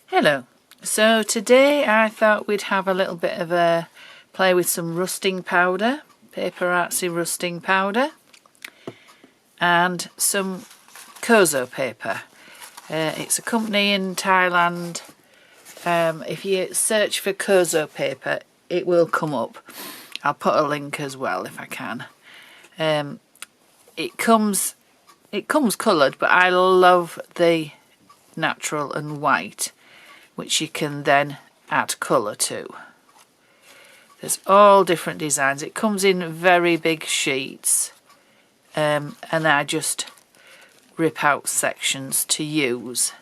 Hello. So today I thought we'd have a little bit of a play with some rusting powder, Paperartsy Rusting Powder, and some Kozo paper. It's a company in Thailand. If you search for Kozo paper, it will come up. I'll put a link as well if I can. It comes coloured, but I love the natural and white, which you can then add colour to. There's all different designs. It comes in very big sheets, and I just rip out sections to use.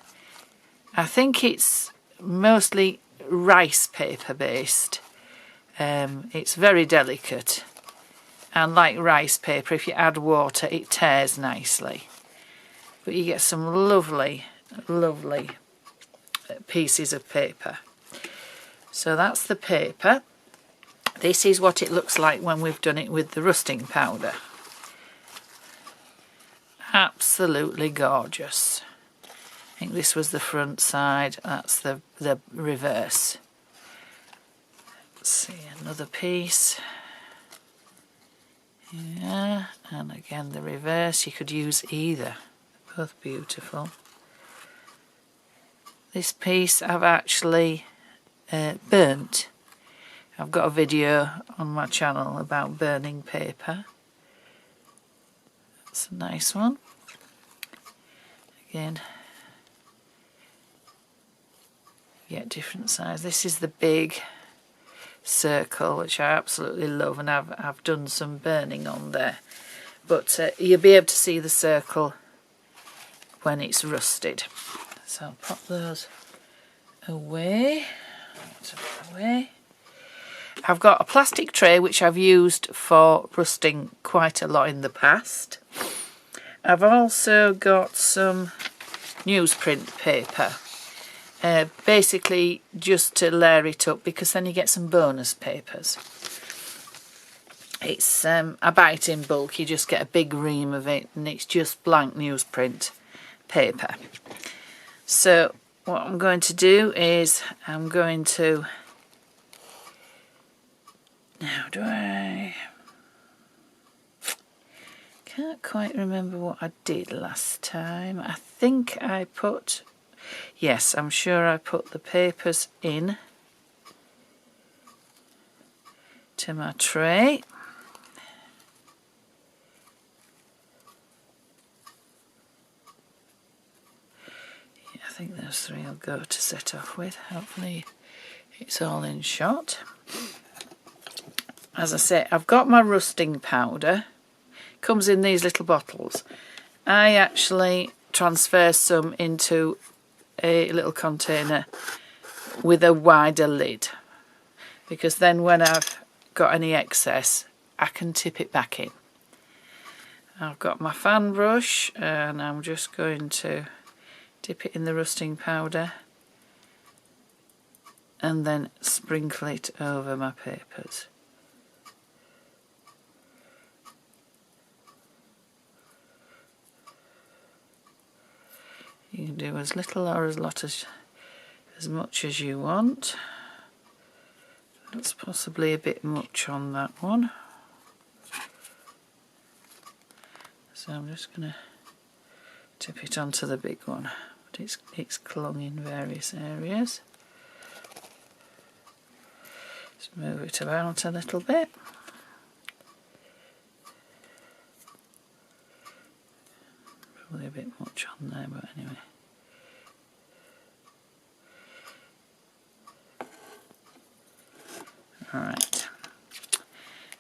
I think it's mostly rice paper based. It's very delicate, and like rice paper, if you add water it tears nicely, but you get some lovely pieces of paper. So that's the paper. This is what it looks like when we've done it with the rusting powder. Absolutely gorgeous. I think this was the front side, that's the reverse. Let's see, another piece. Yeah, and again the reverse. You could use either, both beautiful. This piece I've actually burnt. I've got a video on my channel about burning paper. That's a nice one. Again, you get different size. This is the big circle, which I absolutely love, and I've done some burning on there. But you'll be able to see the circle when it's rusted. So I'll pop those away. I've got a plastic tray which I've used for rusting quite a lot in the past. I've also got some newsprint paper, basically just to layer it up, because then you get some bonus papers. It's I buy it in bulk. You just get a big ream of it, and it's just blank newsprint paper. So what I'm going to do is I'm going to, now can't quite remember what I did last time. I think I put, yes, I'm sure I put the papers in to my tray. I think those three will go to set off with. Hopefully it's all in shot. As I say, I've got my rusting powder. It comes in these little bottles. I actually transfer some into a little container with a wider lid, because then when I've got any excess I can tip it back in. I've got my fan brush and I'm just going to dip it in the rusting powder and then sprinkle it over my papers. You can do as little or as much as you want. That's possibly a bit much on that one. So I'm just going to tip it onto the big one. But it's clung in various areas. Just move it about a little bit. Probably a bit much on there, but anyway. Alright.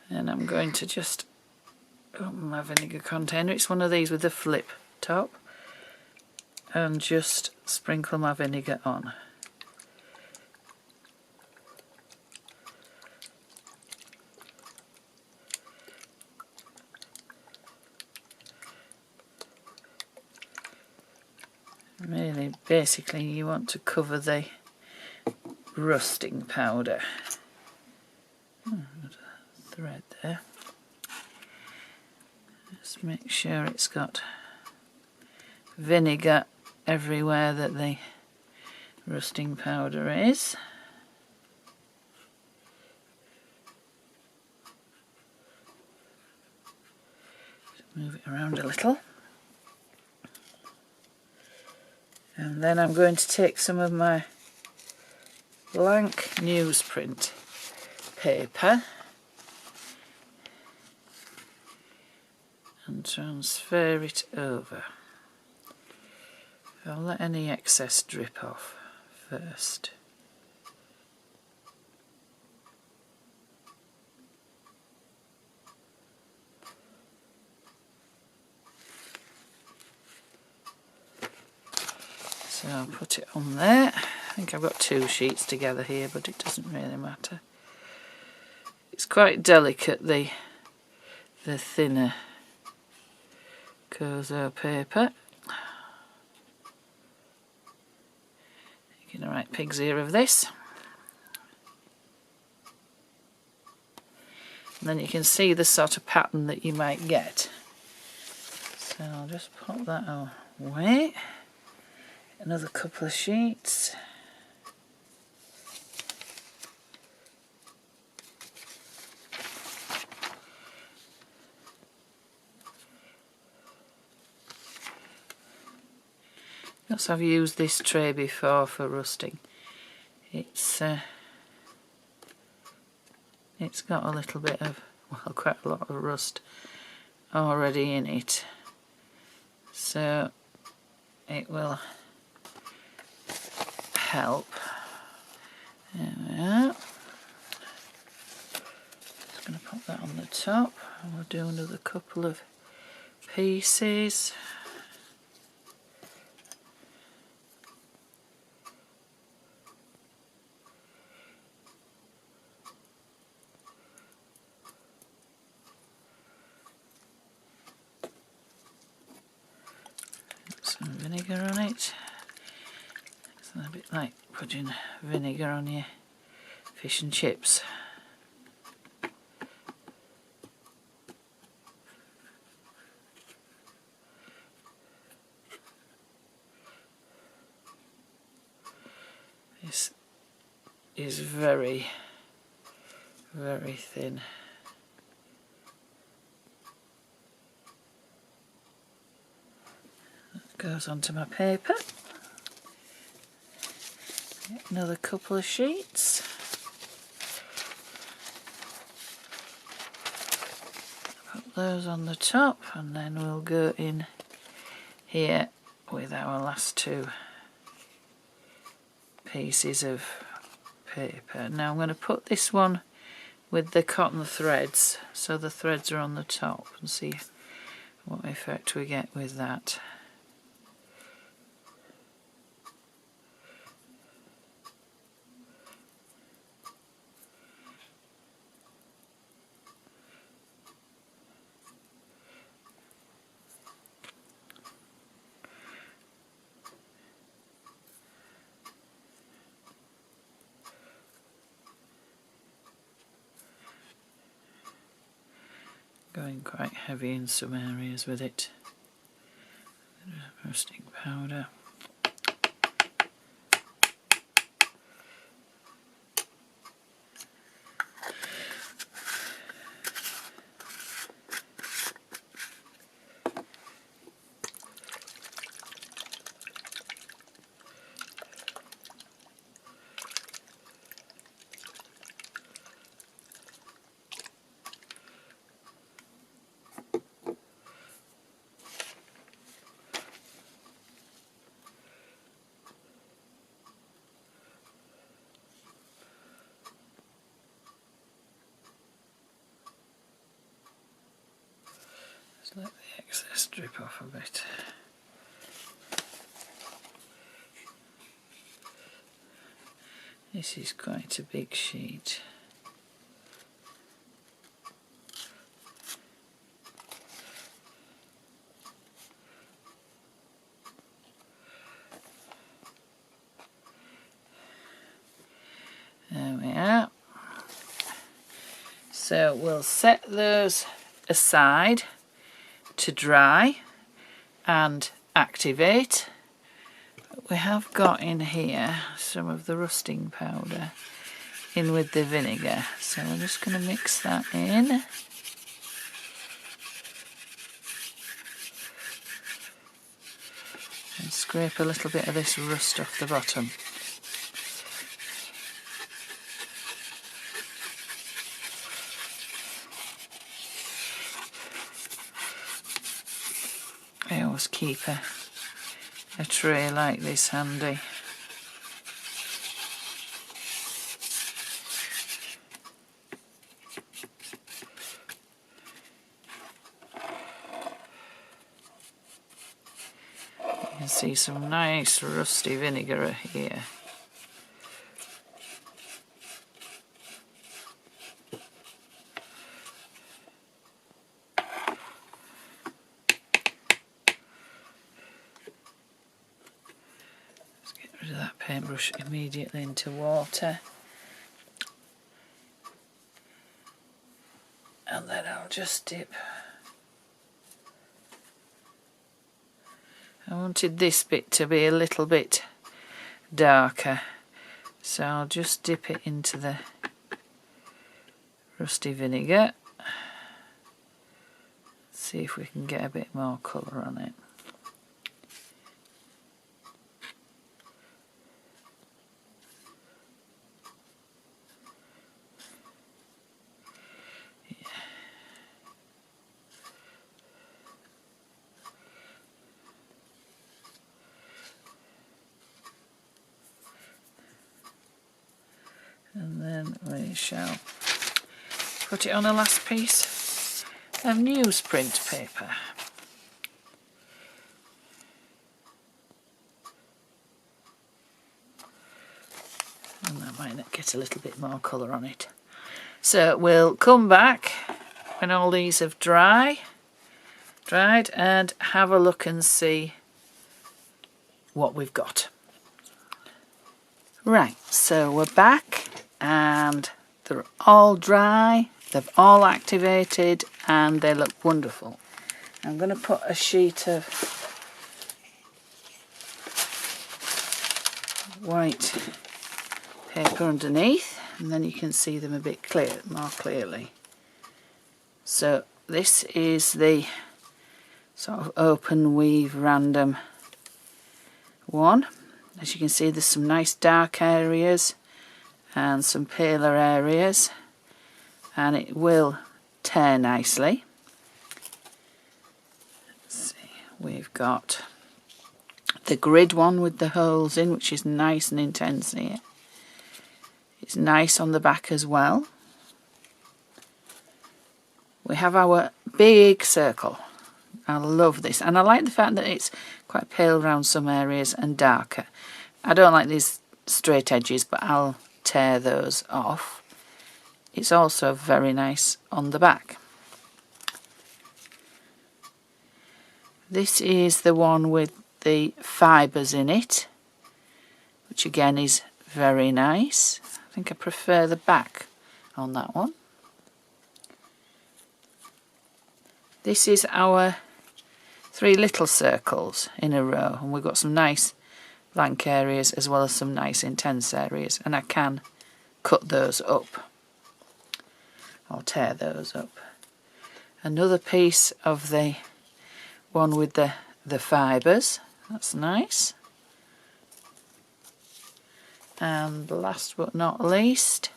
And I'm going to just open my vinegar container. It's one of these with a flip top. And just sprinkle my vinegar on. Really, basically you want to cover the rusting powder. Thread there. Just make sure it's got vinegar everywhere that the rusting powder is. Move it around a little. And then I'm going to take some of my blank newsprint paper and transfer it over. I'll let any excess drip off first. So I'll put it on there. I think I've got two sheets together here, but it doesn't really matter. It's quite delicate, the thinner Kozo paper. Making a right pig's ear of this. And then you can see the sort of pattern that you might get. So I'll just pop that away. Another couple of sheets. Yes, I've used this tray before for rusting. It's got a little bit of, well, quite a lot of rust already in it, so it will help. There we are. Just going to pop that on the top, and we'll do another couple of pieces. Some vinegar on it. It's a bit like putting vinegar on your fish and chips. This is very, very thin. Goes onto my paper. Another couple of sheets. Put those on the top, and then we'll go in here with our last two pieces of paper. Now I'm going to put this one with the cotton threads, so the threads are on the top, and see what effect we get with that. Going quite heavy in some areas with it. Rusting powder. Just let the excess drip off a bit. This is quite a big sheet. There we are. So we'll set those aside to dry and activate. we have got in here some of the rusting powder in with the vinegar, so we're just going to mix that in. And scrape a little bit of this rust off the bottom. I always keep a tray like this handy. You can see some nice rusty vinegar here. Of that paintbrush immediately into water, and then I'll just dip. I wanted this bit to be a little bit darker, so I'll just dip it into the rusty vinegar, see if we can get a bit more colour on it. And then we shall put it on a last piece of newsprint paper. And that might get a little bit more colour on it. So we'll come back when all these have dried and have a look and see what we've got. Right, so we're back and they're all dry, they've all activated and they look wonderful. I'm going to put a sheet of white paper underneath and then you can see them a bit more clearly. So this is the sort of open weave random one. As you can see, there's some nice dark areas and some paler areas, and it will tear nicely. Let's see, we've got the grid one with the holes in, which is nice and intense here. It's nice on the back as well. We have our big circle. I love this, and I like the fact that it's quite pale around some areas and darker. I don't like these straight edges, but I'll tear those off. It's also very nice on the back. This is the one with the fibres in it, which again is very nice. I think I prefer the back on that one. This is our 3 little circles in a row, and we've got some nice blank areas as well as some nice intense areas, and I can cut those up or tear those up. Another piece of the one with the fibres, that's nice. And last but not least,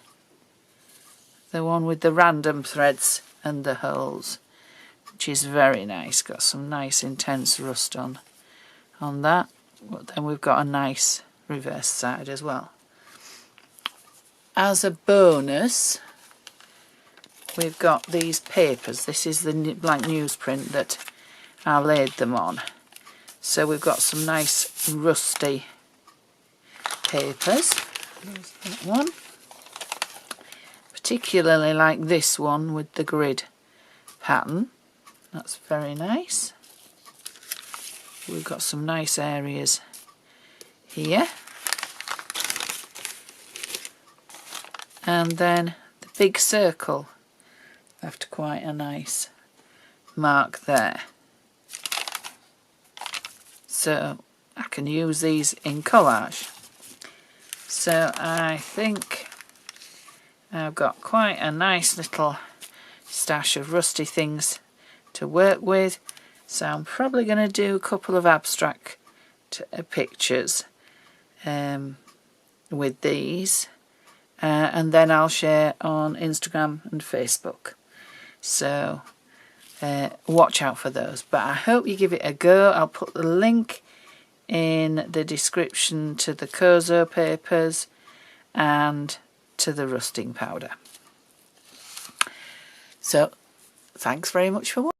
the one with the random threads and the holes, which is very nice. Got some nice intense rust on that, but then we've got a nice reverse side as well. As a bonus, we've got these papers. This is the blank newsprint that I laid them on. So we've got some nice rusty papers. There's that one. Particularly like this one with the grid pattern. That's very nice. We've got some nice areas here. And then the big circle left quite a nice mark there. So I can use these in collage. So I think I've got quite a nice little stash of rusty things to work with. So I'm probably going to do a couple of abstract pictures with these. And then I'll share on Instagram and Facebook. So watch out for those. But I hope you give it a go. I'll put the link in the description to the Kozo papers and to the rusting powder. So thanks very much for watching.